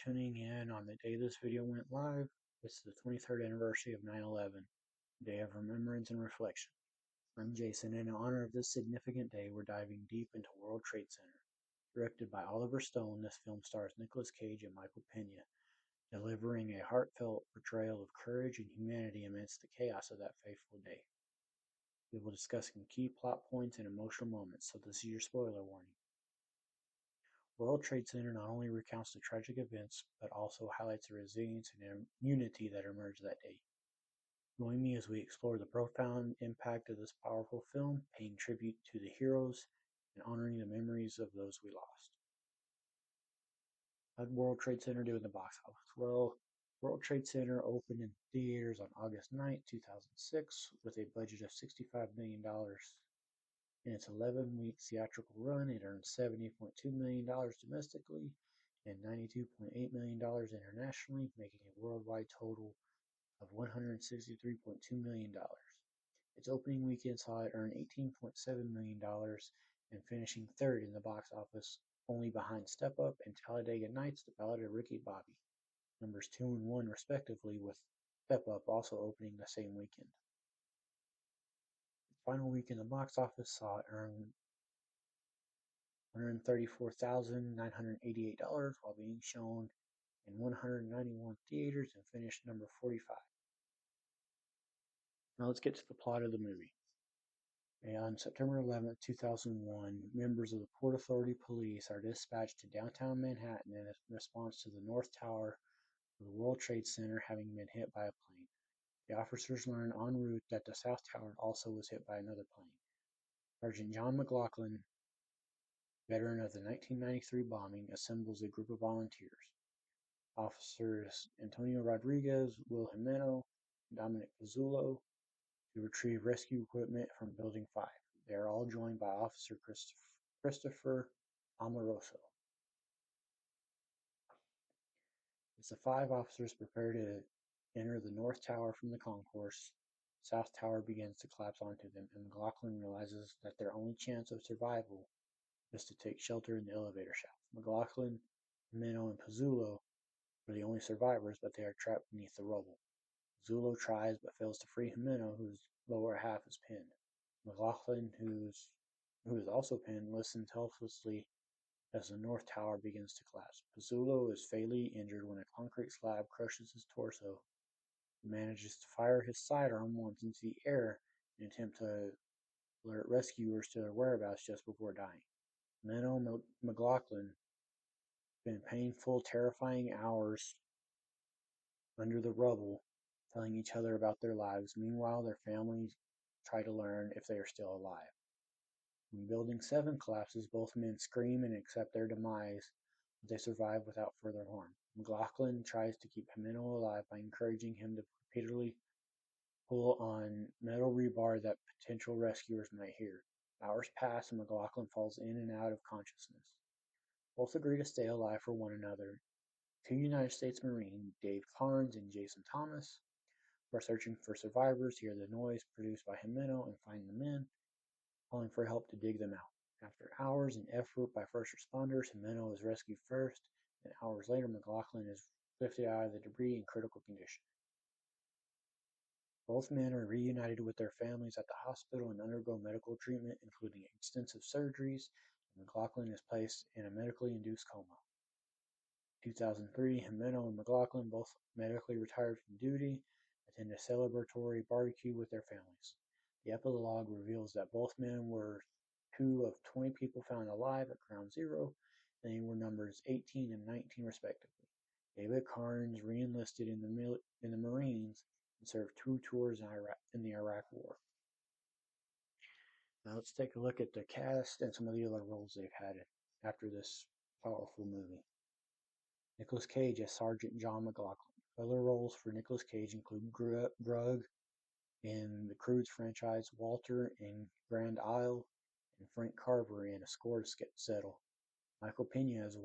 tuning in on the day this video went live. It's the 23rd anniversary of 9/11, day of remembrance and reflection. I'm Jason, and in honor of this significant day, we're diving deep into World Trade Center. Directed by Oliver Stone, this film stars Nicolas Cage and Michael Pena, delivering a heartfelt portrayal of courage and humanity amidst the chaos of that fateful day. We will discuss some key plot points and emotional moments, so this is your spoiler warning. World Trade Center not only recounts the tragic events, but also highlights the resilience and unity that emerged that day. Join me as we explore the profound impact of this powerful film, paying tribute to the heroes and honoring the memories of those we lost. How did World Trade Center do in the box office? Well, World Trade Center opened in theaters on August 9, 2006, with a budget of $65 million. In its 11-week theatrical run, it earned $70.2 million domestically and $92.8 million internationally, making a worldwide total of $163.2 million. Its opening weekend saw it earn $18.7 million and finishing third in the box office, only behind Step Up and Talladega Nights, The Ballad of Ricky Bobby, numbers 2 and 1 respectively, with Step Up also opening the same weekend. Its final week in the box office saw it earn $134,988 while being shown in 191 theaters and finished number 45. Now let's get to the plot of the movie. On September 11, 2001, members of the Port Authority Police are dispatched to downtown Manhattan in response to the North Tower of the World Trade Center having been hit by a plane. The officers learn en route that the South Tower also was hit by another plane. Sergeant John McLaughlin, veteran of the 1993 bombing, assembles a group of volunteers. Officers Antonio Rodriguez, Will Jimeno, and Dominic Pizzulo to retrieve rescue equipment from Building 5. They are all joined by Officer Christopher Amoroso. As the 5 officers prepare to enter the North Tower from the concourse, South Tower begins to collapse onto them, and McLaughlin realizes that their only chance of survival is to take shelter in the elevator shaft. McLaughlin, Jimeno, and Pizzulo are the only survivors, but they are trapped beneath the rubble. Pizzulo tries but fails to free Jimeno, whose lower half is pinned. McLaughlin, who is also pinned, listens helplessly as the North Tower begins to collapse. Pizzulo is fatally injured when a concrete slab crushes his torso. He manages to fire his sidearm once into the air in an attempt to alert rescuers to their whereabouts just before dying. Jimeno McLaughlin spend painful, terrifying hours under the rubble, telling each other about their lives. Meanwhile, their families try to learn if they are still alive. When Building 7 collapses, both men scream and accept their demise, but they survive without further harm. McLaughlin tries to keep Jimeno alive by encouraging him to repeatedly pull on metal rebar that potential rescuers might hear. Hours pass and McLaughlin falls in and out of consciousness. Both agree to stay alive for one another. 2 United States Marines, Dave Carnes and Jason Thomas, who are searching for survivors, hear the noise produced by Jimeno and find the men, calling for help to dig them out. After hours and effort by first responders, Jimeno is rescued first, and hours later, McLaughlin is lifted out of the debris in critical condition. Both men are reunited with their families at the hospital and undergo medical treatment, including extensive surgeries, and McLaughlin is placed in a medically induced coma. 2003, Jimeno and McLaughlin, both medically retired from duty, attend a celebratory barbecue with their families. The epilogue reveals that both men were 2 of 20 people found alive at Ground Zero, and they were numbers 18 and 19 respectively. David Carnes re-enlisted in the Marines and served 2 tours in the Iraq War. Now let's take a look at the cast and some of the other roles they've had after this powerful movie. Nicolas Cage as Sergeant John McLaughlin. Other roles for Nicolas Cage include Grug in the Croods franchise, Walter in Grand Isle, and Frank Carver in A Score to Settle. Michael Pena as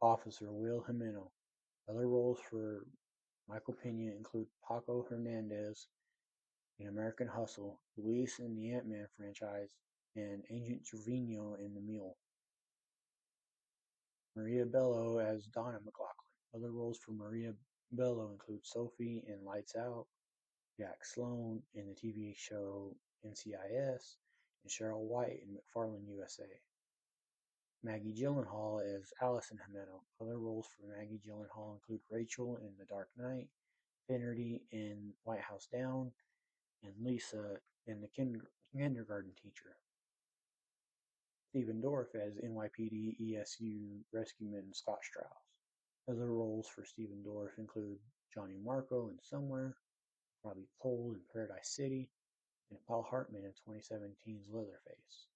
Officer Will Jimeno. Other roles for Michael Pena include Paco Hernandez in American Hustle, Luis in the Ant-Man franchise, and Agent Trevino in The Mule. Maria Bello as Donna McLaughlin. Other roles for Maria Bello include Sophie in Lights Out, Jack Sloan in the TV show NCIS, and Cheryl White in McFarland USA. Maggie Gyllenhaal as Allison Jimeno. Other roles for Maggie Gyllenhaal include Rachel in The Dark Knight, Finnerty in White House Down, and Lisa in The Kindergarten Teacher. Stephen Dorff as NYPD ESU rescueman Scott Strauss. Other roles for Stephen Dorff include Johnny Marco in Somewhere, Robbie Cole in Paradise City, and Paul Hartman in 2017's Leatherface.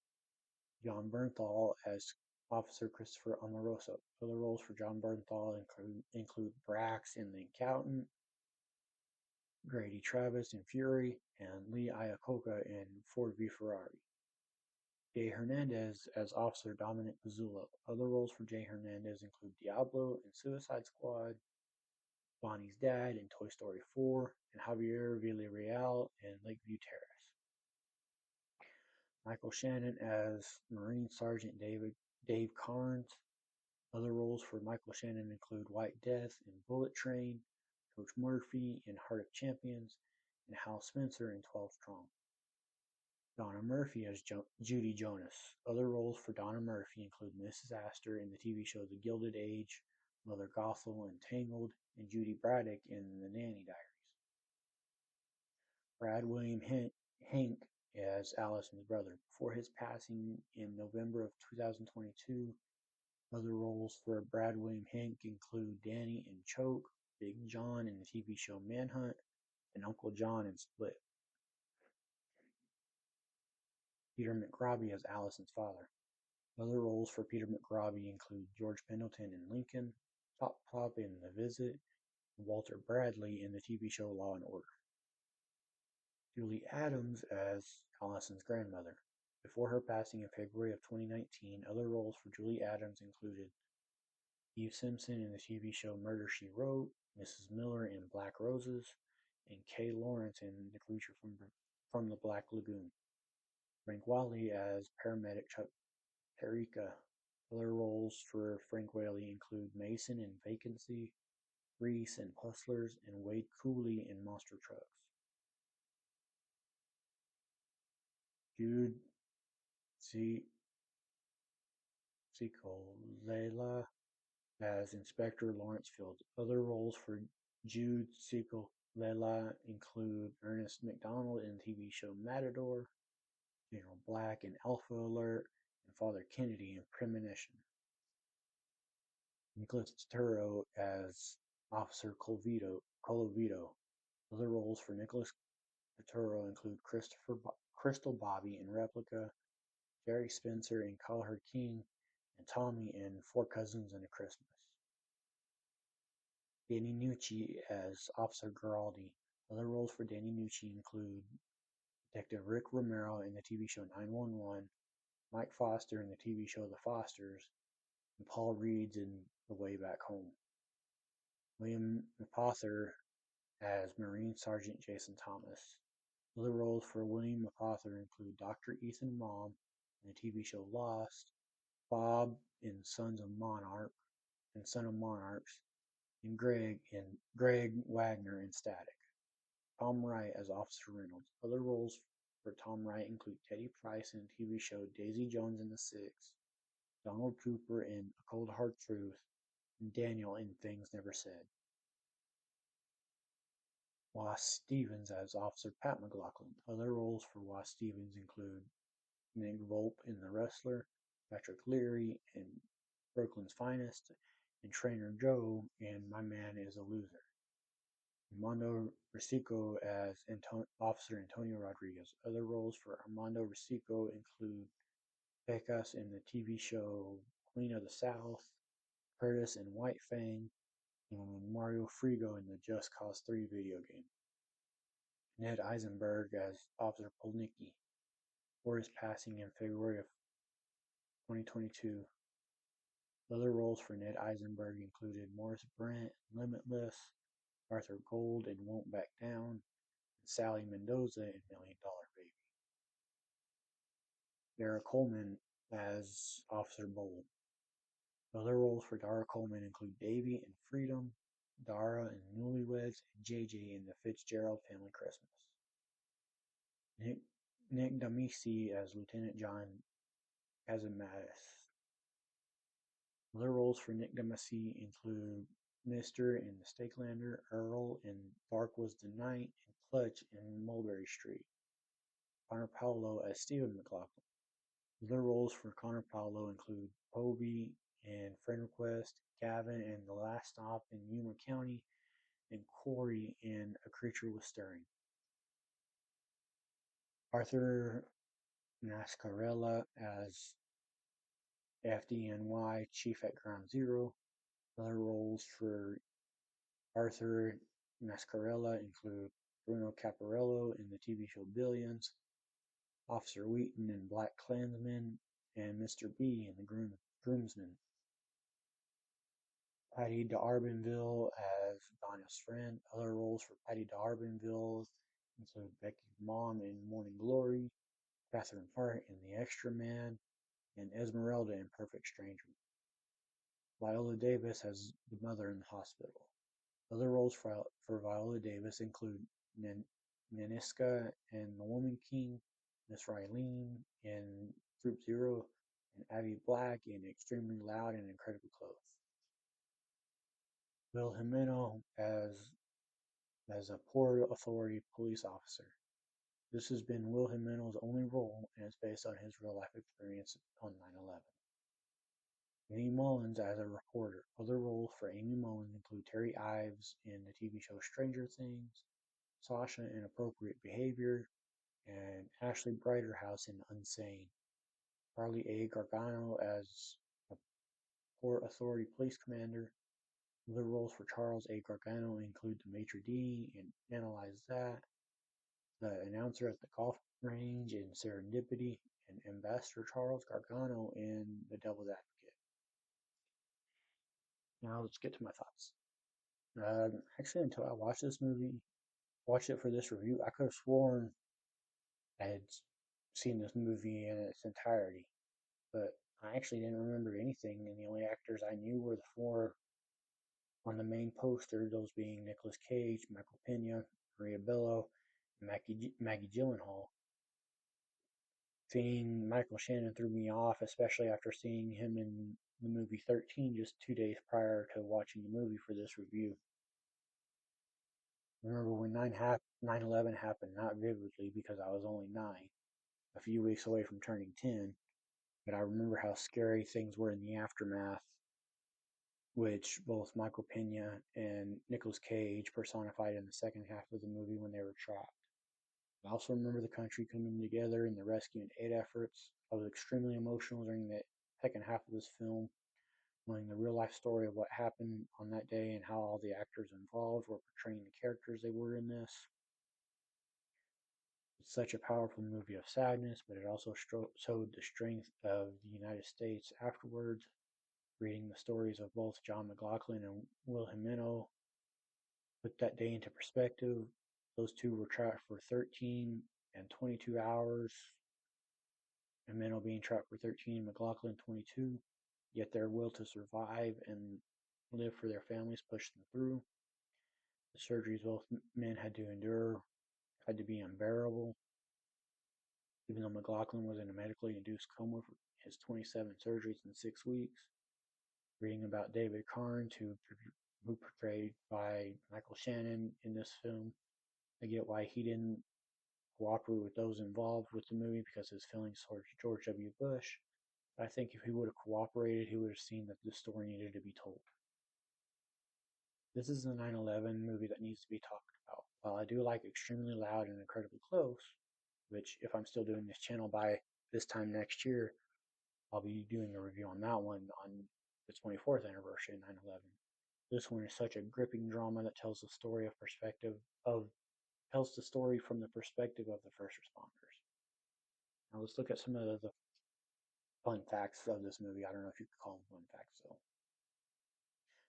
John Bernthal as Officer Christopher Amoroso. Other roles for John Bernthal include Brax in The Accountant, Grady Travis in Fury, and Lee Iacocca in Ford v Ferrari. Jay Hernandez as Officer Dominic Pizzullo. Other roles for Jay Hernandez include Diablo in Suicide Squad, Bonnie's dad in Toy Story 4, and Javier Villarreal in Lakeview Terrace. Michael Shannon as Marine Sergeant Dave Carnes. Other roles for Michael Shannon include White Death in Bullet Train, Coach Murphy in Heart of Champions, and Hal Spencer in 12 Strong. Donna Murphy as Judy Jonas. Other roles for Donna Murphy include Mrs. Astor in the TV show The Gilded Age, Mother Gothel in Tangled, and Judy Braddock in The Nanny Diaries. Brad William Hank as Allison's brother. Before his passing in November of 2022, other roles for Brad William Hank include Danny in Choke, Big John in the TV show Manhunt, and Uncle John in Split. Peter McRobbie as Allison's father. Other roles for Peter McRobbie include George Pendleton in Lincoln, Top Pop in The Visit, and Walter Bradley in the TV show Law and Order. Julie Adams as Allison's grandmother. Before her passing in February of 2019, other roles for Julie Adams included Eve Simpson in the TV show Murder, She Wrote, Mrs. Miller in Black Roses, and Kay Lawrence in The Creature from the Black Lagoon. Frank Wiley as paramedic Chuck Perica. Other roles for Frank Whaley include Mason in Vacancy, Reese in Hustlers, and Wade Cooley in Monster Trucks. Jude Cicolela as Inspector Lawrence Field. Other roles for Jude Cicolela include Ernest McDonald in the TV show Matador, General Black in Alpha Alert, and Father Kennedy in Premonition. Nicolas Turturro as Officer Colovito. Other roles for Nicolas Turturro include Crystal Bobby in Replica, Jerry Spencer in Call Her King, and Tommy in Four Cousins and a Christmas. Danny Nucci as Officer Giraldi. Other roles for Danny Nucci include Detective Rick Romero in the TV show 911, Mike Foster in the TV show The Fosters, and Paul Reeds in The Way Back Home. William Mapother as Marine Sergeant Jason Thomas. Other roles for William Mapother include Dr. Ethan Mom in the TV show Lost, Bob in Son of Monarchs, and Greg Wagner in Static. Tom Wright as Officer Reynolds. Other roles for Tom Wright include Teddy Price in the TV show Daisy Jones and the Six, Donald Cooper in A Cold Hard Truth, and Daniel in Things Never Said. Was Stevens as Officer Pat McLaughlin. Other roles for Was Stevens include Nick Volpe in The Wrestler, Patrick Leary in Brooklyn's Finest, and Trainer Joe in My Man is a Loser. Armando Risico as Officer Antonio Rodriguez. Other roles for Armando Risico include Pecas in the TV show Queen of the South, Curtis in White Fang, and Mario Frigo in the Just Cause 3 video game. Ned Eisenberg as Officer Polnicki. Before his passing in February of 2022. Other roles for Ned Eisenberg included Morris Brent in Limitless, Arthur Gold in Won't Back Down, and Sally Mendoza in $1 Million Baby. Dara Coleman as Officer Bold. Other roles for Dara Coleman include Davy in Freedom, Dara in Newlyweds, and JJ in The Fitzgerald Family Christmas. Nick, Nick Damisi as Lieutenant John Kazamatis. Other roles for Nick Damisi include Mr. in The Stakelander, Earl in Bark Was the Night, and Clutch in Mulberry Street. Connor Paolo as Stephen McLaughlin. Other roles for Connor Paolo include Toby in Friend Request, Gavin in The Last Stop in Yuma County, and Corey in A Creature Was Stirring. Arthur Nascarella as FDNY Chief at Ground Zero. Other roles for Arthur Nascarella include Bruno Caparello in the TV show Billions, Officer Wheaton in Black Klansman, and Mr. B in The Groomsman. Patty D'Arbanville as Donna's friend. Other roles for Patty D'Arbanville include Becky's mom in Morning Glory, Catherine Hart in The Extra Man, and Esmeralda in Perfect Stranger. Viola Davis as the mother in the hospital. Other roles for Viola Davis include Naniska in The Woman King, Miss Rylene in Group Zero, and Abby Black in Extremely Loud and Incredibly Close. Will Jimeno as a Port Authority police officer. This has been Will Jimeno's only role, and it's based on his real-life experience on 9/11. Amy Mullins as a reporter. Other roles for Amy Mullins include Terry Ives in the TV show Stranger Things, Sasha in Appropriate Behavior, and Ashley Brighterhouse in Unsane. Charlie A. Gargano as a Port Authority police commander. Other roles for Charles A. Gargano include the maitre d' and Analyze That, the announcer at the golf range in Serendipity, and Ambassador Charles Gargano in The Devil's Advocate. Now let's get to my thoughts. Actually, until I watched this movie, watched it for this review, I could have sworn I had seen this movie in its entirety, but I actually didn't remember anything, and the only actors I knew were the four on the main poster, those being Nicolas Cage, Michael Pena, Maria Bello, and Maggie Gyllenhaal. Seeing Michael Shannon threw me off, especially after seeing him in the movie 13 just 2 days prior to watching the movie for this review. I remember when 9/11 happened, not vividly because I was only 9, a few weeks away from turning 10, but I remember how scary things were in the aftermath, which both Michael Pena and Nicolas Cage personified in the second half of the movie when they were trapped. I also remember the country coming together in the rescue and aid efforts. I was extremely emotional during the second half of this film, knowing the real life story of what happened on that day and how all the actors involved were portraying the characters they were in this. It's such a powerful movie of sadness, but it also showed the strength of the United States afterwards. Reading the stories of both John McLaughlin and Will Jimeno put that day into perspective. Those two were trapped for 13 and 22 hours. Jimeno being trapped for 13, McLaughlin 22. Yet their will to survive and live for their families pushed them through. The surgeries both men had to endure had to be unbearable. Even though McLaughlin was in a medically induced coma for his 27 surgeries in 6 weeks. Reading about David Carnes, who portrayed by Michael Shannon in this film, I get why he didn't cooperate with those involved with the movie because of his feelings towards George W. Bush. I think if he would have cooperated, he would have seen that the story needed to be told. This is a 9/11 movie that needs to be talked about. While I do like Extremely Loud and Incredibly Close, which if I'm still doing this channel by this time next year, I'll be doing a review on that one on the 24th anniversary of 9/11. This one is such a gripping drama that tells the story tells the story from the perspective of the first responders. Now let's look at some of the fun facts of this movie. I don't know if you could call them fun facts though.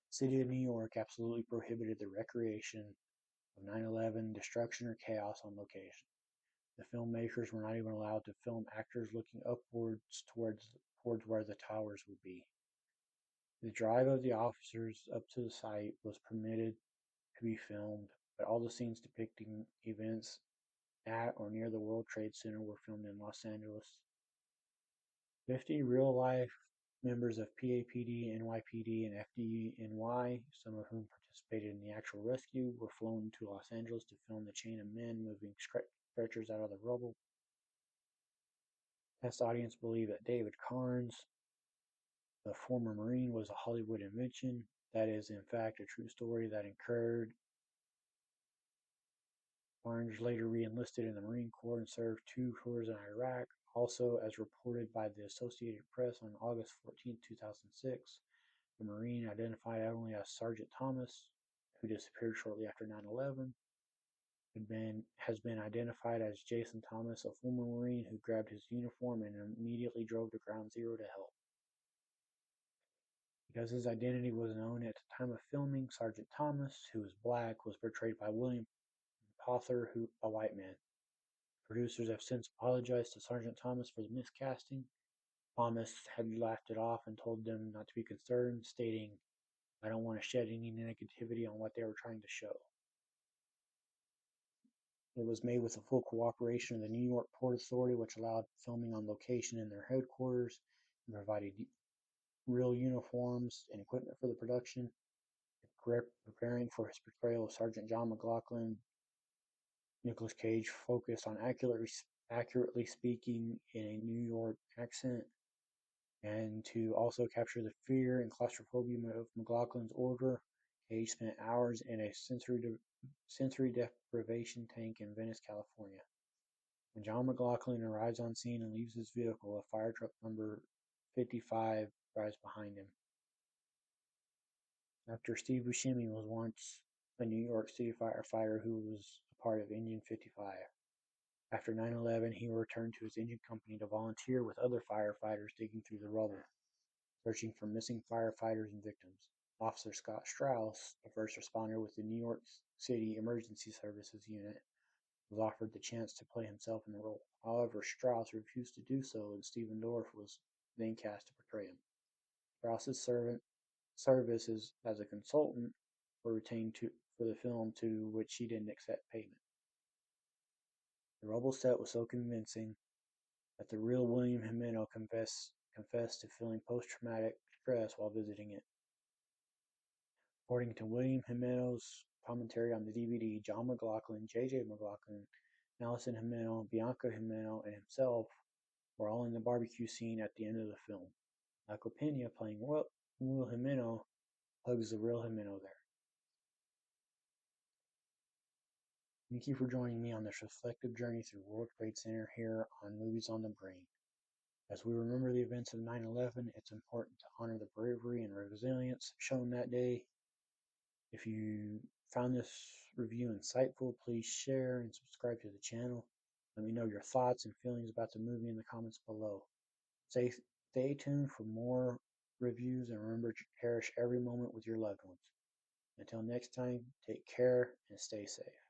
City of New York absolutely prohibited the recreation of 9/11 destruction or chaos on location. The filmmakers were not even allowed to film actors looking upwards towards where the towers would be. The drive of the officers up to the site was permitted to be filmed, but all the scenes depicting events at or near the World Trade Center were filmed in Los Angeles. 50 real-life members of PAPD, NYPD, and FDNY, some of whom participated in the actual rescue, were flown to Los Angeles to film the chain of men moving stretchers out of the rubble. Test audience believed that David Carnes, the former Marine, was a Hollywood invention. That is, in fact, a true story that occurred. Carnes later re-enlisted in the Marine Corps and served 2 tours in Iraq. Also, as reported by the Associated Press on August 14, 2006, the Marine, identified only as Sergeant Thomas, who disappeared shortly after 9/11, has been identified as Jason Thomas, a former Marine who grabbed his uniform and immediately drove to Ground Zero to help. Because his identity was known at the time of filming, Sergeant Thomas, who was black, was portrayed by William Pother, a white man. Producers have since apologized to Sergeant Thomas for the miscasting. Thomas had laughed it off and told them not to be concerned, stating, "I don't want to shed any negativity on what they were trying to show." It was made with the full cooperation of the New York Port Authority, which allowed filming on location in their headquarters and provided real uniforms and equipment for the production. Preparing for his portrayal of Sergeant John McLaughlin, Nicolas Cage focused on accurately speaking in a New York accent, and to also capture the fear and claustrophobia of McLaughlin's order. Cage spent hours in a sensory deprivation tank in Venice, California. When John McLaughlin arrives on scene and leaves his vehicle, a fire truck number 55 drives behind him. Actor Steve Buscemi was once a New York City firefighter who was a part of Engine 55. After 9/11, he returned to his engine company to volunteer with other firefighters digging through the rubble, searching for missing firefighters and victims. Officer Scott Strauss, a first responder with the New York City Emergency Services Unit, was offered the chance to play himself in the role. However, Strauss refused to do so, and Stephen Dorff was then cast to portray him. Strauss's services as a consultant were retained for the film, to which he didn't accept payment. The rubble set was so convincing that the real William Jimeno confessed to feeling post-traumatic stress while visiting it. According to William Jimeno's commentary on the DVD, John McLaughlin, J.J. McLaughlin, Allison Jimeno, Bianca Jimeno, and himself were all in the barbecue scene at the end of the film. Michael Pena, playing Will Jimeno, hugs the real Jimeno there. Thank you for joining me on this reflective journey through World Trade Center here on Movies on the Brain. As we remember the events of 9/11, it's important to honor the bravery and resilience shown that day. If you found this review insightful, please share and subscribe to the channel. Let me know your thoughts and feelings about the movie in the comments below. Stay tuned for more reviews, and remember to cherish every moment with your loved ones. Until next time, take care and stay safe.